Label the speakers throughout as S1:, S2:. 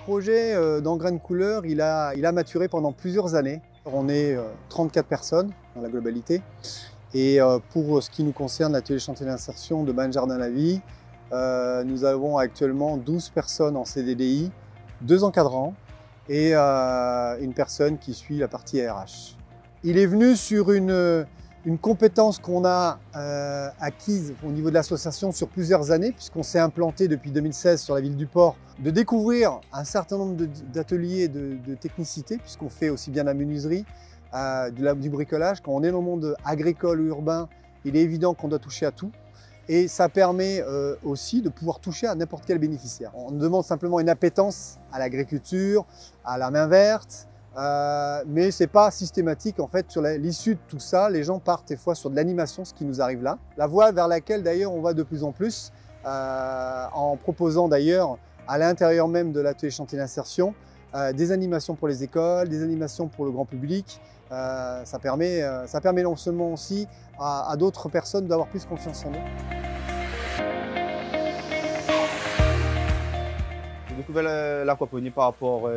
S1: projet dans Graines Couleurs, il a maturé pendant plusieurs années. On est 34 personnes dans la globalité. Et pour ce qui nous concerne, l'atelier chantier d'insertion de Ban Jardin la Vie, nous avons actuellement 12 personnes en CDDI, 2 encadrants et une personne qui suit la partie RH. Il est venu sur une compétence qu'on a acquise au niveau de l'association sur plusieurs années, puisqu'on s'est implanté depuis 2016 sur la ville du Port, de découvrir un certain nombre d'ateliers de technicité, puisqu'on fait aussi bien la menuiserie, du bricolage. Quand on est dans le monde agricole ou urbain, il est évident qu'on doit toucher à tout. Et ça permet aussi de pouvoir toucher à n'importe quel bénéficiaire. On demande simplement une appétence à l'agriculture, à la main verte, mais ce n'est pas systématique en fait sur l'issue de tout ça. Les gens partent des fois sur de l'animation, ce qui nous arrive là. La voie vers laquelle d'ailleurs on va de plus en plus, en proposant d'ailleurs à l'intérieur même de l'atelier chantier d'insertion, des animations pour les écoles, des animations pour le grand public. Ça permet non seulement aussi à d'autres personnes d'avoir plus confiance en eux.
S2: J'ai découvert l'aquaponie par rapport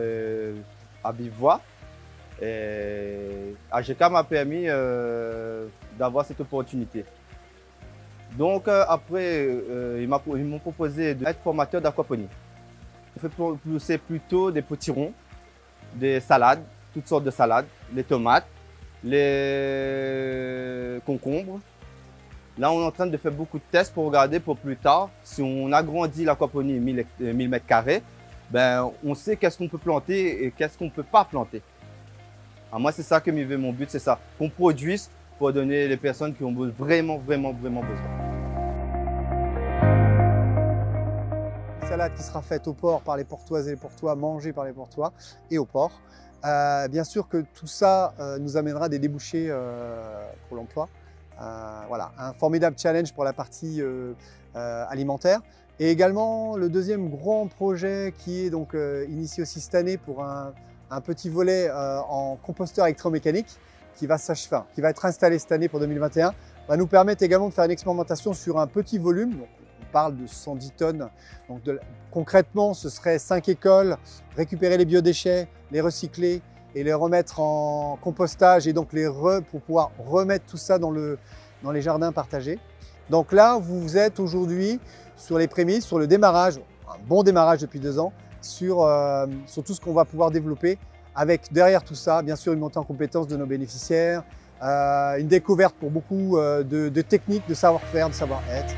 S2: à Bivois. AGK m'a permis d'avoir cette opportunité. Donc après, ils m'ont proposé d'être formateur d'aquaponie. On fait pousser plutôt des potirons, des salades, toutes sortes de salades, les tomates, les concombres. Là, on est en train de faire beaucoup de tests pour regarder pour plus tard, si on agrandit l'aquaponie 1000 m², ben, on sait qu'est-ce qu'on peut planter et qu'est-ce qu'on ne peut pas planter. Alors moi, c'est ça que mon but, c'est ça, qu'on produise pour donner les personnes qui ont vraiment besoin.
S1: Salade qui sera faite au port par les Portoises et les Portois, mangée par les Portois et au port. Bien sûr que tout ça nous amènera des débouchés pour l'emploi. Voilà, un formidable challenge pour la partie alimentaire. Et également le deuxième grand projet qui est donc initié aussi cette année pour un petit volet en composteur électromécanique qui va être installé cette année pour 2021, va nous permettre également de faire une expérimentation sur un petit volume. Donc, on parle de 110 tonnes. Donc concrètement, ce serait 5 écoles, récupérer les biodéchets, les recycler et les remettre en compostage et donc pour pouvoir remettre tout ça dans les jardins partagés. Donc là, vous êtes aujourd'hui sur les prémices, sur le démarrage, un bon démarrage depuis 2 ans, sur tout ce qu'on va pouvoir développer avec derrière tout ça, bien sûr, une montée en compétences de nos bénéficiaires, une découverte pour beaucoup de techniques, de savoir-faire, de savoir-être.